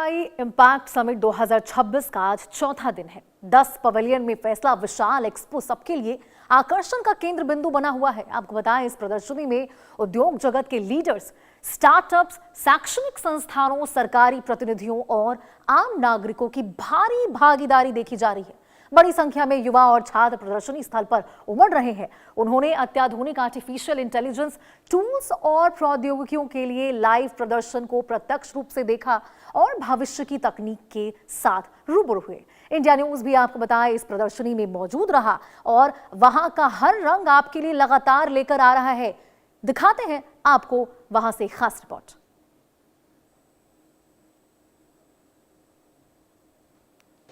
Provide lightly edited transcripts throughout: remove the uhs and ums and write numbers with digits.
AI impact summit 2026 का आज चौथा दिन है। 10 पवेलियन में फैसला विशाल एक्सपो सबके लिए आकर्षण का केंद्र बिंदु बना हुआ है। आपको बताएं, इस प्रदर्शनी में उद्योग जगत के लीडर्स, स्टार्टअप्स, शैक्षणिक संस्थानों, सरकारी प्रतिनिधियों और आम नागरिकों की भारी भागीदारी देखी जा रही है। बड़ी संख्या में युवा और छात्र प्रदर्शनी स्थल पर उमड़ रहे हैं। उन्होंने अत्याधुनिक आर्टिफिशियल इंटेलिजेंस टूल्स और प्रौद्योगिकियों के लिए लाइव प्रदर्शन को प्रत्यक्ष रूप से देखा और भविष्य की तकनीक के साथ रूबरू हुए। इंडिया न्यूज भी आपको बताएं, इस प्रदर्शनी में मौजूद रहा और वहां का हर रंग आपके लिए लगातार लेकर आ रहा है। दिखाते हैं आपको वहां से खास रिपोर्ट।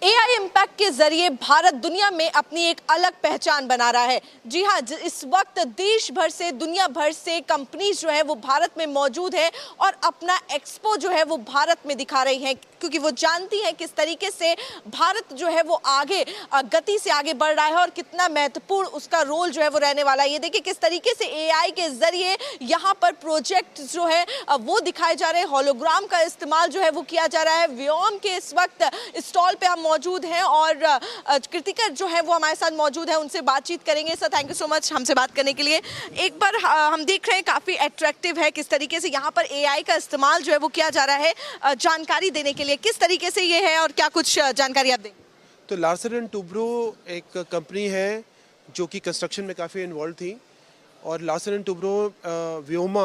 एआई इम्पैक्ट के जरिए भारत दुनिया में अपनी एक अलग पहचान बना रहा है। जी हाँ, इस वक्त देश भर से, दुनिया भर से कंपनीज जो है वो भारत में मौजूद है और अपना एक्सपो जो है वो भारत में दिखा रही हैं, क्योंकि वो जानती हैं किस तरीके से भारत जो है वो आगे गति से आगे बढ़ रहा है और कितना महत्वपूर्ण उसका रोल जो है वो रहने वाला है। ये देखिए किस तरीके से एआई के जरिए यहाँ पर प्रोजेक्ट जो है वो दिखाए जा रहे हैं। होलोग्राम का इस्तेमाल जो है वो किया जा रहा है। व्योम के इस वक्त स्टॉल पे हम मौजूद हैं और कृतिका जो है वो हमारे साथ मौजूद है, उनसे बातचीत करेंगे। Sir, thank you so much हमसे बात करने के लिए। एक बार हम देख रहे हैं काफ़ी अट्रैक्टिव है किस तरीके से यहाँ पर एआई का इस्तेमाल जो है वो किया जा रहा है जानकारी देने के लिए। किस तरीके से ये है और क्या कुछ जानकारी आप देंगे? तो लार्सन एंड टुब्रो एक कंपनी है जो कि कंस्ट्रक्शन में काफ़ी इन्वॉल्व थी और Larsen and Toubro Vyoma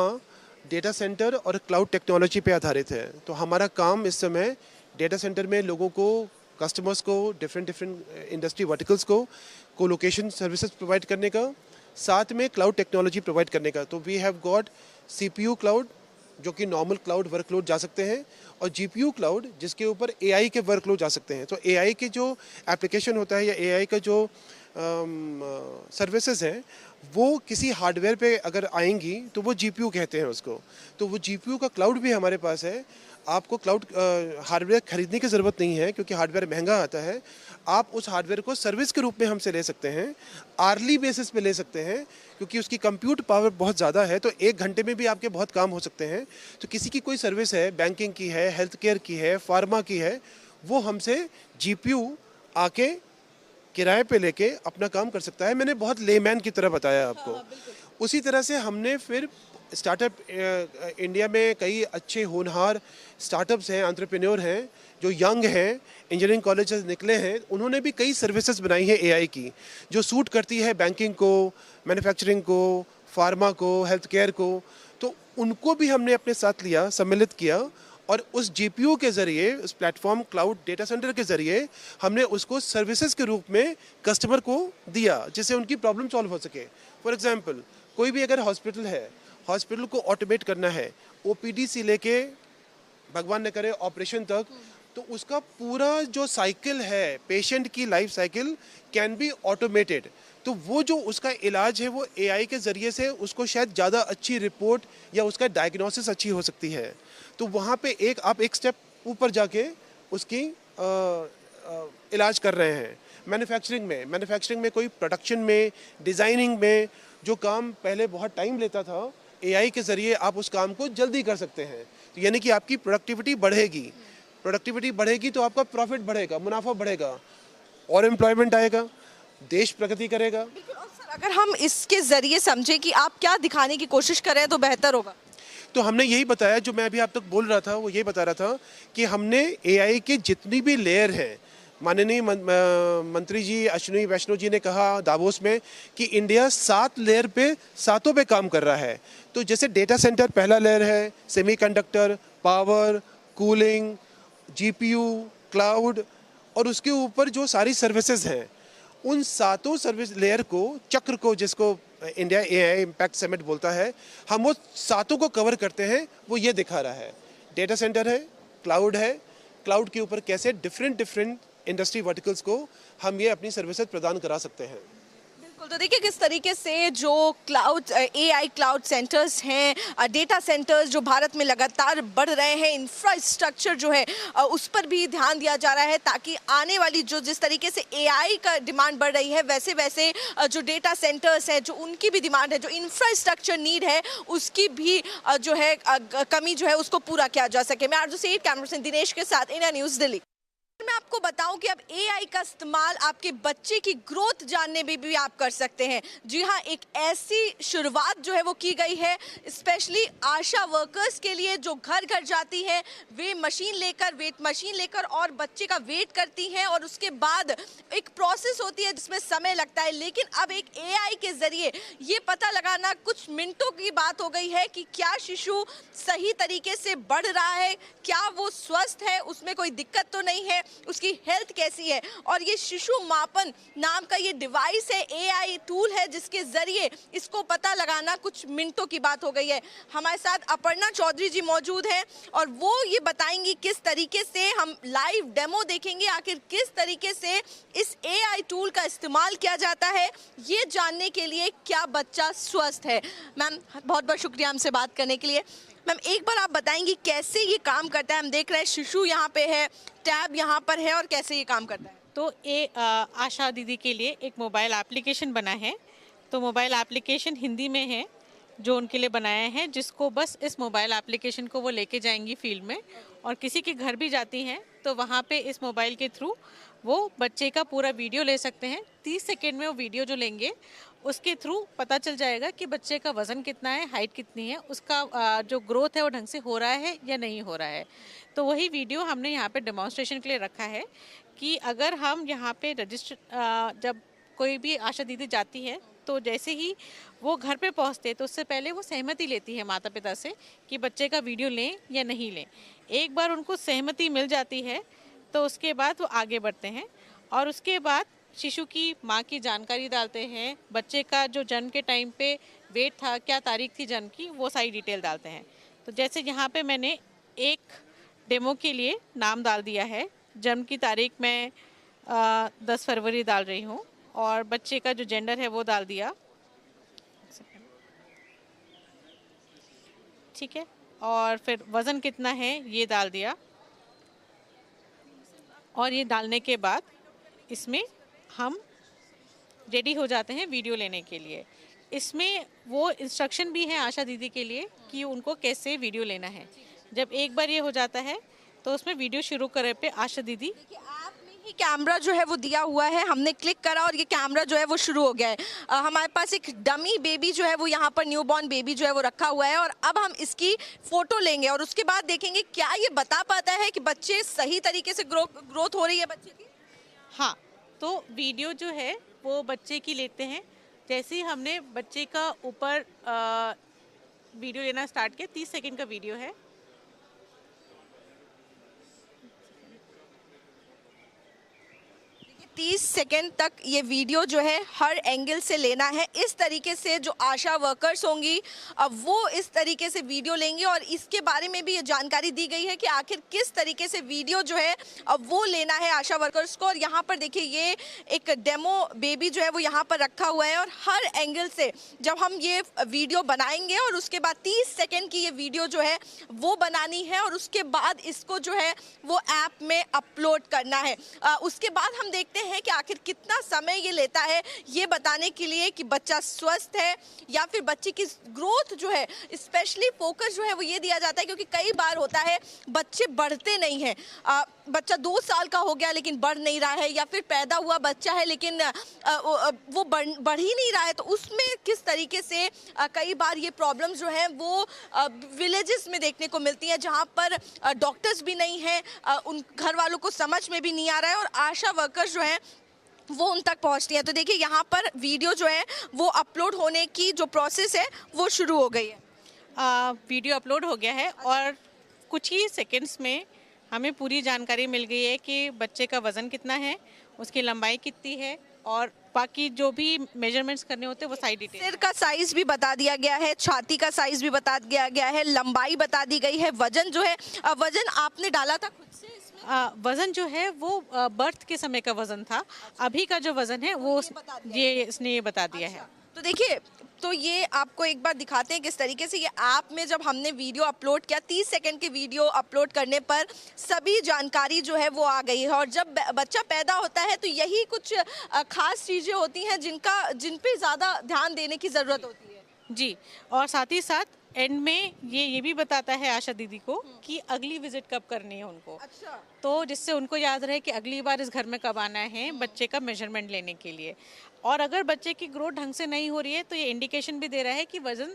data centre और क्लाउड टेक्नोलॉजी पे आधारित है। तो हमारा काम इस समय डेटा सेंटर में लोगों को, कस्टमर्स को, डिफरेंट इंडस्ट्री वर्टिकल्स को कोलोकेशन सर्विसेज प्रोवाइड करने का, साथ में क्लाउड टेक्नोलॉजी प्रोवाइड करने का। तो we have got CPU cloud जो कि नॉर्मल क्लाउड वर्कलोड जा सकते हैं और GPU क्लाउड जिसके ऊपर AI के वर्कलोड जा सकते हैं। तो AI के जो एप्लीकेशन होता है या AI का जो सर्विसेज हैं वो किसी हार्डवेयर पे अगर आएंगी तो वो GPU कहते हैं उसको। तो वो GPU का क्लाउड भी हमारे पास है। आपको क्लाउड हार्डवेयर खरीदने की ज़रूरत नहीं है क्योंकि हार्डवेयर महंगा आता है। आप उस हार्डवेयर को सर्विस के रूप में हमसे ले सकते हैं, आर्ली बेसिस पे ले सकते हैं क्योंकि उसकी कंप्यूट पावर बहुत ज़्यादा है। तो 1 घंटे में भी आपके बहुत काम हो सकते हैं। तो किसी की कोई सर्विस है, बैंकिंग की है, हेल्थ केयर की है, फार्मा की है, वो हमसे GPU आके किराए पे लेके अपना काम कर सकता है। मैंने बहुत लेमैन की तरह बताया आपको। उसी तरह से हमने फिर स्टार्टअप इंडिया में कई अच्छे होनहार स्टार्टअप्स हैं, एंटरप्रेन्योर हैं जो यंग हैं, इंजीनियरिंग कॉलेज से निकले हैं। उन्होंने भी कई सर्विसेज बनाई है एआई की जो सूट करती है बैंकिंग को, मैन्युफैक्चरिंग को, फार्मा को, हेल्थ केयर को। तो उनको भी हमने अपने साथ लिया, सम्मिलित किया और उस GPU के ज़रिए, उस प्लेटफॉर्म क्लाउड डेटा सेंटर के ज़रिए हमने उसको सर्विसेज के रूप में कस्टमर को दिया जिससे उनकी प्रॉब्लम सॉल्व हो सके। फॉर एग्जांपल, कोई भी अगर हॉस्पिटल है, हॉस्पिटल को ऑटोमेट करना है, OPD से लेके भगवान न करे ऑपरेशन तक, तो उसका पूरा जो साइकिल है, पेशेंट की life cycle can be automated. तो वो जो उसका इलाज है वो AI के ज़रिए से उसको शायद ज़्यादा अच्छी रिपोर्ट या उसका डायग्नोसिस अच्छी हो सकती है। तो वहाँ पे आप एक स्टेप ऊपर जाके उसकी इलाज कर रहे हैं। मैन्युफैक्चरिंग में कोई प्रोडक्शन में, डिज़ाइनिंग में जो काम पहले बहुत टाइम लेता था, AI के ज़रिए आप उस काम को जल्दी कर सकते हैं। तो यानी कि आपकी प्रोडक्टिविटी बढ़ेगी तो आपका प्रॉफिट बढ़ेगा, मुनाफा बढ़ेगा और एम्प्लॉयमेंट आएगा, देश प्रगति करेगा। सर, अगर हम इसके ज़रिए समझे कि आप क्या दिखाने की कोशिश कर रहे हैं तो बेहतर होगा। तो हमने यही बताया, जो मैं अभी आप तक बोल रहा था वो यही बता रहा था कि हमने AI के जितनी भी लेयर हैं, माननीय मंत्री जी अश्विनी वैष्णव जी ने कहा दावोस में कि इंडिया 7 लेयर पे, 7 पे काम कर रहा है। तो जैसे डेटा सेंटर पहला लेयर है, semiconductor, power, cooling, GPU, cloud और उसके ऊपर जो सारी सर्विसेज हैं, उन 7 सर्विस लेयर को, चक्र को, जिसको इंडिया AI इम्पैक्ट समिट बोलता है, हम वो 7 को कवर करते हैं। वो ये दिखा रहा है, डेटा सेंटर है, क्लाउड के ऊपर कैसे डिफरेंट इंडस्ट्री वर्टिकल्स को हम ये अपनी सर्विसेज प्रदान करा सकते हैं। तो देखिए किस तरीके से जो क्लाउड एआई क्लाउड सेंटर्स हैं, डेटा सेंटर्स जो भारत में लगातार बढ़ रहे हैं, इंफ्रास्ट्रक्चर जो है उस पर भी ध्यान दिया जा रहा है ताकि आने वाली जो जिस तरीके से एआई का डिमांड बढ़ रही है वैसे वैसे जो डेटा सेंटर्स हैं जो उनकी भी डिमांड है, जो इंफ्रास्ट्रक्चर नीड है उसकी भी जो है कमी जो है उसको पूरा किया जा सके। मैं आरजू सेठ, कैमरा पर्सन दिनेश के साथ, इंडिया न्यूज़ दिल्ली। मैं आपको बताऊं कि अब एआई का इस्तेमाल आपके बच्चे की ग्रोथ जानने में भी आप कर सकते हैं। जी हाँ, एक ऐसी शुरुआत जो है वो की गई है स्पेशली आशा वर्कर्स के लिए जो घर घर जाती हैं, वे वेट मशीन लेकर और बच्चे का वेट करती हैं और उसके बाद एक प्रोसेस होती है जिसमें समय लगता है। लेकिन अब एक एआई के जरिए ये पता लगाना कुछ मिनटों की बात हो गई है कि क्या शिशु सही तरीके से बढ़ रहा है, क्या वो स्वस्थ है, उसमें कोई दिक्कत तो नहीं है, उसकी हेल्थ कैसी है। और ये शिशु मापन नाम का ये डिवाइस है, एआई टूल है जिसके जरिए इसको पता लगाना कुछ मिनटों की बात हो गई है। हमारे साथ अपर्णा चौधरी जी मौजूद हैं और वो ये बताएंगी किस तरीके से हम लाइव डेमो देखेंगे, आखिर किस तरीके से इस एआई टूल का इस्तेमाल किया जाता है ये जानने के लिए क्या बच्चा स्वस्थ है। मैम बहुत बहुत शुक्रिया हमसे बात करने के लिए। मैम एक बार आप बताएंगी कैसे ये काम करता है। हम देख रहे हैं शिशु यहाँ पे है, टैब यहाँ पर है, और कैसे ये काम करता है। तो ये आशा दीदी के लिए एक मोबाइल एप्लीकेशन बना है। तो मोबाइल एप्लीकेशन हिंदी में है जो उनके लिए बनाया है, जिसको बस इस मोबाइल एप्लीकेशन को वो लेके जाएंगी फील्ड में और किसी के घर भी जाती हैं तो वहाँ पे इस मोबाइल के थ्रू वो बच्चे का पूरा वीडियो ले सकते हैं। 30 सेकेंड में वो वीडियो जो लेंगे उसके थ्रू पता चल जाएगा कि बच्चे का वज़न कितना है, हाइट कितनी है, उसका जो ग्रोथ है वो ढंग से हो रहा है या नहीं हो रहा है। तो वही वीडियो हमने यहाँ पे डेमोन्स्ट्रेशन के लिए रखा है कि अगर हम यहाँ पे जब कोई भी आशा दीदी जाती है तो जैसे ही वो घर पे पहुँचते तो उससे पहले वो सहमति लेती है माता पिता से कि बच्चे का वीडियो लें या नहीं लें। एक बार उनको सहमति मिल जाती है तो उसके बाद वो आगे बढ़ते हैं और उसके बाद शिशु की माँ की जानकारी डालते हैं, बच्चे का जो जन्म के टाइम पे वेट था, क्या तारीख थी जन्म की, वो सारी डिटेल डालते हैं। तो जैसे यहाँ पे मैंने एक डेमो के लिए नाम डाल दिया है, जन्म की तारीख मैं 10 फरवरी डाल रही हूँ और बच्चे का जो जेंडर है वो डाल दिया, ठीक है, और फिर वज़न कितना है ये डाल दिया। और ये डालने के बाद इसमें हम रेडी हो जाते हैं वीडियो लेने के लिए। इसमें वो इंस्ट्रक्शन भी है आशा दीदी के लिए कि उनको कैसे वीडियो लेना है। जब एक बार ये हो जाता है तो उसमें वीडियो शुरू करे पे आशा दीदी ऐप में ही कैमरा जो है वो दिया हुआ है, हमने क्लिक करा और ये कैमरा जो है वो शुरू हो गया है। हमारे पास एक डमी बेबी जो है वो यहाँ पर न्यूबॉर्न बेबी जो है वो रखा हुआ है और अब हम इसकी फ़ोटो लेंगे और उसके बाद देखेंगे क्या ये बता पाता है कि बच्चे सही तरीके से ग्रोथ हो रही है बच्चे की। हाँ, तो वीडियो जो है वो बच्चे की लेते हैं। जैसे ही हमने बच्चे का ऊपर वीडियो लेना स्टार्ट किया, 30 सेकंड का वीडियो है। 30 सेकेंड तक ये वीडियो जो है हर एंगल से लेना है। इस तरीके से जो आशा वर्कर्स होंगी अब वो इस तरीके से वीडियो लेंगे और इसके बारे में भी ये जानकारी दी गई है कि आखिर किस तरीके से वीडियो जो है अब वो लेना है आशा वर्कर्स को। और यहाँ पर देखिए ये एक डेमो बेबी जो है वो यहाँ पर रखा हुआ है और हर एंगल से जब हम ये वीडियो बनाएंगे और उसके बाद 30 सेकेंड की ये वीडियो जो है वो बनानी है और उसके बाद इसको जो है वो ऐप में अपलोड करना है। उसके बाद हम देखते हैं कि आखिर कितना समय ये लेता है ये बताने के लिए कि बच्चा स्वस्थ है या फिर बच्चे की ग्रोथ जो है स्पेशली फोकस जो है वो ये दिया जाता है, क्योंकि कई बार होता है बच्चे बढ़ते नहीं हैं। बच्चा 2 साल का हो गया लेकिन बढ़ नहीं रहा है, या फिर पैदा हुआ बच्चा है लेकिन वो बढ़ ही नहीं रहा है। तो उसमें किस तरीके से कई बार ये प्रॉब्लम जो है वो विलेजेस में देखने को मिलती हैं जहाँ पर डॉक्टर्स भी नहीं हैं, उन घर वालों को समझ में भी नहीं आ रहा है और आशा वर्कर्स जो हैं वो उन तक पहुंचती हैं। तो देखिए यहाँ पर वीडियो जो है वो अपलोड होने की जो प्रोसेस है वो शुरू हो गई है। वीडियो अपलोड हो गया है और कुछ ही सेकंड्स में हमें पूरी जानकारी मिल गई है कि बच्चे का वज़न कितना है, उसकी लंबाई कितनी है और बाकी जो भी मेजरमेंट्स करने होते हैं वो सारी डिटेल। सिर का साइज भी बता दिया गया है, छाती का साइज भी बता दिया गया है, लंबाई बता दी गई है, वजन जो है वजन आपने डाला था खुद से इसमें? वज़न जो है वो बर्थ के समय का वज़न था। अभी का जो वज़न है वो इसने ये बता दिया है। तो देखिए, तो ये आपको एक बार दिखाते हैं किस तरीके से ये ऐप में जब हमने वीडियो अपलोड किया, 30 सेकंड की वीडियो अपलोड करने पर सभी जानकारी जो है वो आ गई है। और जब बच्चा पैदा होता है तो यही कुछ खास चीज़ें होती हैं जिन पे ज़्यादा ध्यान देने की ज़रूरत होती है। जी, और साथ ही साथ एंड में ये भी बताता है आशा दीदी को कि अगली विजिट कब करनी है उनको। अच्छा। तो जिससे उनको याद रहे कि अगली बार इस घर में कब आना है बच्चे का मेजरमेंट लेने के लिए। और अगर बच्चे की ग्रोथ ढंग से नहीं हो रही है तो ये इंडिकेशन भी दे रहा है कि वज़न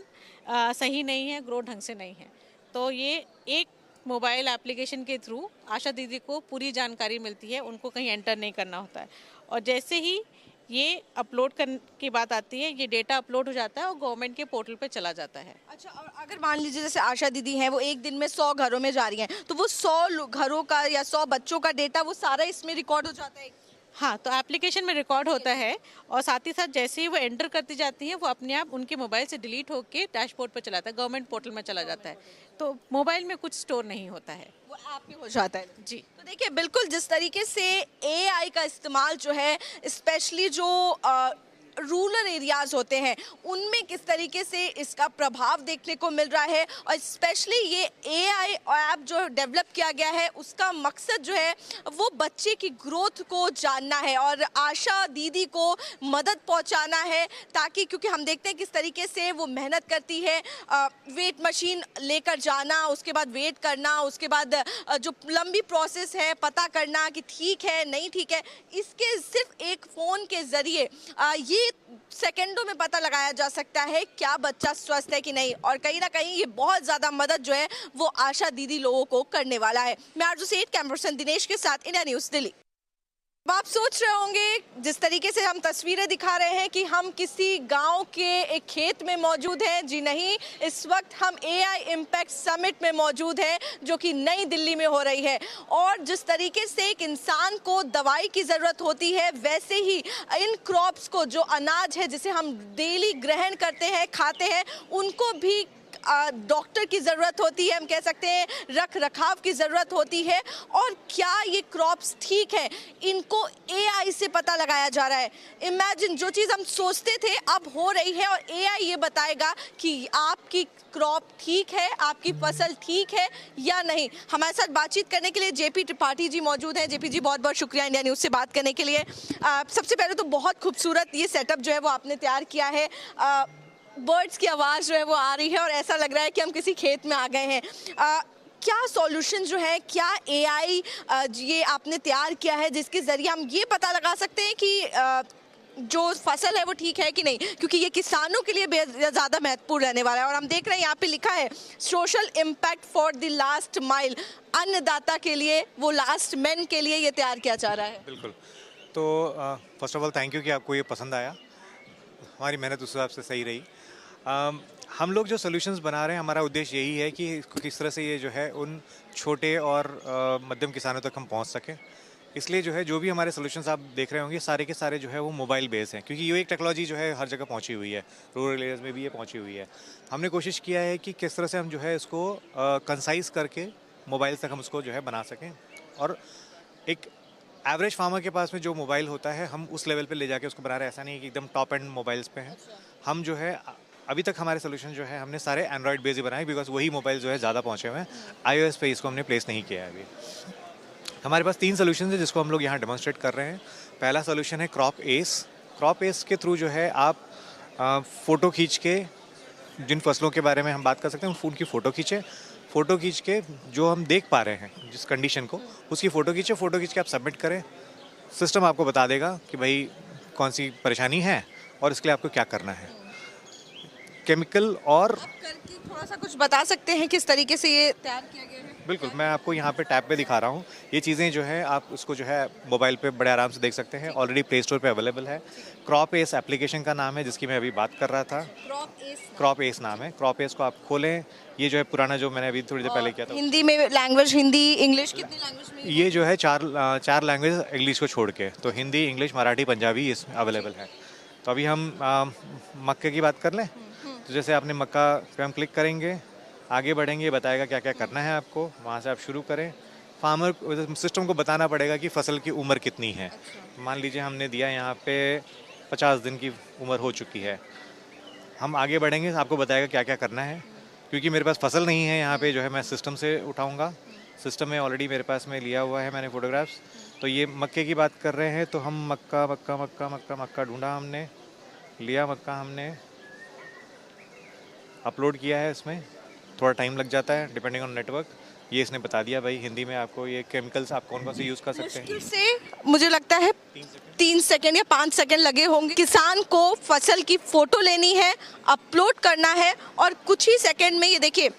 सही नहीं है, ग्रोथ ढंग से नहीं है। तो ये एक मोबाइल एप्लीकेशन के थ्रू आशा दीदी को पूरी जानकारी मिलती है, उनको कहीं एंटर नहीं करना होता है। और जैसे ही ये अपलोड करने की बात आती है, ये डेटा अपलोड हो जाता है और गवर्नमेंट के पोर्टल पे चला जाता है। अच्छा, और अगर मान लीजिए जैसे आशा दीदी हैं, वो एक दिन में 100 घरों में जा रही हैं, तो वो 100 घरों का या 100 बच्चों का डेटा वो सारा इसमें रिकॉर्ड हो जाता है। हाँ, तो एप्लीकेशन में रिकॉर्ड होता है और साथ ही साथ जैसे ही वो एंटर करती जाती हैं वो अपने आप उनके मोबाइल से डिलीट होके डैशबोर्ड पर चलाता है, गवर्नमेंट पोर्टल में चला जाता है। तो मोबाइल में कुछ स्टोर नहीं होता है, वो ऐप में हो जाता है। जी। तो देखिए, बिल्कुल जिस तरीके से एआई का इस्तेमाल जो है, स्पेशली जो रूरल एरियाज होते हैं उनमें किस तरीके से इसका प्रभाव देखने को मिल रहा है, और स्पेशली ये एआई ऐप जो डेवलप किया गया है उसका मकसद जो है वो बच्चे की ग्रोथ को जानना है और आशा दीदी को मदद पहुंचाना है, ताकि क्योंकि हम देखते हैं किस तरीके से वो मेहनत करती है, वेट मशीन लेकर जाना, उसके बाद वेट करना, उसके बाद जो लंबी प्रोसेस है पता करना कि ठीक है नहीं ठीक है, इसके सिर्फ एक फ़ोन के ज़रिए ये सेकंडों में पता लगाया जा सकता है क्या बच्चा स्वस्थ है कि नहीं। और कहीं ना कहीं ये बहुत ज़्यादा मदद जो है वो आशा दीदी लोगों को करने वाला है। मैं आरजू सेठ, कैमरा पर्सन दिनेश के साथ, इंडिया न्यूज़, दिल्ली। अब आप सोच रहे होंगे जिस तरीके से हम तस्वीरें दिखा रहे हैं कि हम किसी गांव के एक खेत में मौजूद हैं। जी नहीं, इस वक्त हम एआई इम्पैक्ट समिट में मौजूद हैं जो कि नई दिल्ली में हो रही है। और जिस तरीके से एक इंसान को दवाई की ज़रूरत होती है, वैसे ही इन क्रॉप्स को, जो अनाज है जिसे हम डेली ग्रहण करते हैं, खाते हैं, उनको भी डॉक्टर की ज़रूरत होती है, हम कह सकते हैं रख रखाव की ज़रूरत होती है। और क्या ये क्रॉप्स ठीक है, इनको एआई से पता लगाया जा रहा है। इमेजिन, जो चीज़ हम सोचते थे अब हो रही है और एआई ये बताएगा कि आपकी क्रॉप ठीक है, आपकी फसल ठीक है या नहीं। हमारे साथ बातचीत करने के लिए जेपी त्रिपाठी जी मौजूद हैं। जेपी जी, बहुत बहुत शुक्रिया इंडिया न्यूज़ से बात करने के लिए। सबसे पहले तो बहुत खूबसूरत ये सेटअप जो है वो आपने तैयार किया है। बर्ड्स की आवाज़ जो है वो आ रही है और ऐसा लग रहा है कि हम किसी खेत में आ गए हैं। क्या सॉल्यूशन जो है, क्या एआई ये आपने तैयार किया है जिसके ज़रिए हम ये पता लगा सकते हैं कि जो फसल है वो ठीक है कि नहीं, क्योंकि ये किसानों के लिए ज़्यादा महत्वपूर्ण रहने वाला है। और हम देख रहे हैं यहाँ पे लिखा है social impact for the last mile, अन्नदाता के लिए, वो लास्ट मैन के लिए ये तैयार किया जा रहा है। बिल्कुल। तो first of all thank you कि आपको ये पसंद आया, हमारी मेहनत उस हिसाब से सही रही। हम लोग जो सॉल्यूशंस बना रहे हैं, हमारा उद्देश्य यही है कि किस तरह से ये जो है उन छोटे और मध्यम किसानों तक हम पहुंच सकें। इसलिए जो है, जो भी हमारे सॉल्यूशंस आप देख रहे होंगे, सारे के सारे जो है वो मोबाइल बेस हैं, क्योंकि ये एक टेक्नोलॉजी जो है हर जगह पहुंची हुई है, रूरल एरियाज़ में भी ये पहुंची हुई है। हमने कोशिश किया है कि किस तरह से हम जो है इसको कंसाइज करके मोबाइल तक हम उसको जो है बना सकें, और एक एवरेज फार्मर के पास में जो मोबाइल होता है हम उस लेवल पे ले जाके उसको बना रहे हैं। ऐसा नहीं है कि एकदम टॉप एंड मोबाइल्स पे हैं। हम जो है अभी तक हमारे सोल्यूशन जो है हमने सारे एंड्रॉयड बेस ही बनाए, बिकॉज वही मोबाइल जो है ज़्यादा पहुँचे हुए हैं। iOS पे इसको हमने प्लेस नहीं किया है अभी। हमारे पास 3 सोल्यूशन है जिसको हम लोग यहाँ डेमोन्स्ट्रेट कर रहे हैं। पहला सोल्यूशन है क्रॉप एस। क्रॉप एस के थ्रू जो है आप फ़ोटो खींच के, जिन फसलों के बारे में हम बात कर सकते हैं उनकी फ़ोटो खींचे, फ़ोटो खींच के जो हम देख पा रहे हैं जिस कंडीशन को, उसकी फ़ोटो खींचे, फ़ोटो खींच के आप सबमिट करें। सिस्टम आपको बता देगा कि भाई कौन सी परेशानी है और इसके लिए आपको क्या करना है। केमिकल और आप करके थोड़ा सा कुछ बता सकते हैं किस तरीके से ये तैयार किया गया है? बिल्कुल, मैं आपको यहाँ पे टैब पे दिखा रहा हूँ। ये चीज़ें जो है आप उसको जो है मोबाइल पे बड़े आराम से देख सकते हैं। ऑलरेडी प्ले स्टोर पे अवेलेबल है। क्रॉप एस एप्लीकेशन का नाम है, जिसकी मैं अभी बात कर रहा था। क्रॉप एस नाम है। क्रॉप एस को आप खोलें। ये जो है पुराना जो मैंने अभी थोड़ी देर पहले किया था, हिंदी में लैंग्वेज, हिंदी इंग्लिश, कितनी लैंग्वेज में? ये जो है चार लैंग्वेज इंग्लिश को छोड़ के, तो हिंदी, इंग्लिश, मराठी, पंजाबी इसमें अवेलेबल है। तो अभी हम मक्के की बात कर लें। तो जैसे आपने मक्का पे हम क्लिक करेंगे, आगे बढ़ेंगे, बताएगा क्या क्या करना है आपको। वहाँ से आप शुरू करें, फार्मर सिस्टम को बताना पड़ेगा कि फसल की उम्र कितनी है। मान लीजिए हमने दिया यहाँ पे 50 दिन की उम्र हो चुकी है, हम आगे बढ़ेंगे, आपको बताएगा क्या क्या करना है। क्योंकि मेरे पास फसल नहीं है यहाँ पे, जो है मैं सिस्टम से उठाऊँगा। सिस्टम में ऑलरेडी मेरे पास में लिया हुआ है मैंने फ़ोटोग्राफ्स। तो ये मक्के की बात कर रहे हैं, तो हम मक्का ढूंढा, हमने लिया मक्का, हमने अपलोड किया है। इसमें थोड़ा टाइम लग जाता है डिपेंडिंग ऑन नेटवर्क। ये इसने बता दिया भाई हिंदी में आपको ये केमिकल्स आप कौन कौन से यूज़ कर सकते हैं। मुश्किल से मुझे लगता है 3 सेकंड या 5 सेकंड लगे होंगे। किसान को फसल की फोटो लेनी है, अपलोड करना है और कुछ ही सेकंड में ये देखिए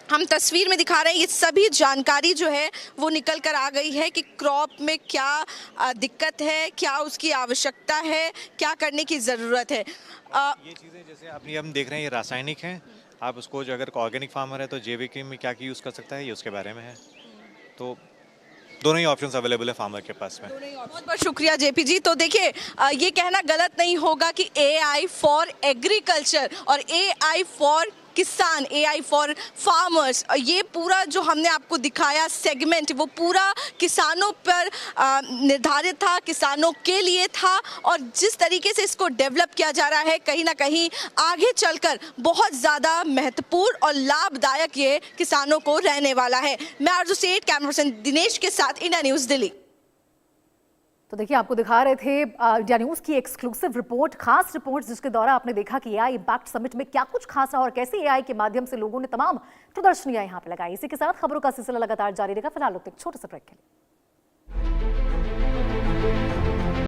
हम तस्वीर में दिखा रहे हैं, ये सभी जानकारी जो है वो निकल कर आ गई है कि क्रॉप में क्या दिक्कत है, क्या उसकी आवश्यकता है, क्या करने की ज़रूरत है। ये चीज़ें जैसे अपनी हम देख रहे हैं ये रासायनिक हैं, आप उसको जो अगर ऑर्गेनिक फार्मर है तो जैविक में क्या यूज़ कर सकता है ये उसके बारे में है। तो दोनों ही ऑप्शंस अवेलेबल है फार्मर के पास में। बहुत बहुत शुक्रिया जेपी जी। तो देखिए ये कहना गलत नहीं होगा कि AI फॉर एग्रीकल्चर और AI फॉर किसान, AI फॉर फार्मर्स, ये पूरा जो हमने आपको दिखाया सेगमेंट वो पूरा किसानों पर निर्धारित था, किसानों के लिए था। और जिस तरीके से इसको डेवलप किया जा रहा है कहीं ना कहीं आगे चलकर बहुत ज़्यादा महत्वपूर्ण और लाभदायक ये किसानों को रहने वाला है। मैं आरजू सेठ, कैमरा पर्सन दिनेश के साथ, इंडिया न्यूज़ दिल्ली। तो देखिए आपको दिखा रहे थे इंडिया न्यूज़ की एक्सक्लूसिव रिपोर्ट, खास रिपोर्ट, जिसके द्वारा आपने देखा कि AI इम्पैक्ट समिट में क्या कुछ खास रहा और कैसे AI के माध्यम से लोगों ने तमाम प्रदर्शनियां यहां पे लगाई। इसी के साथ खबरों का सिलसिला लगातार जारी रहेगा। फिलहाल एक छोटे से ब्रेक के लिए।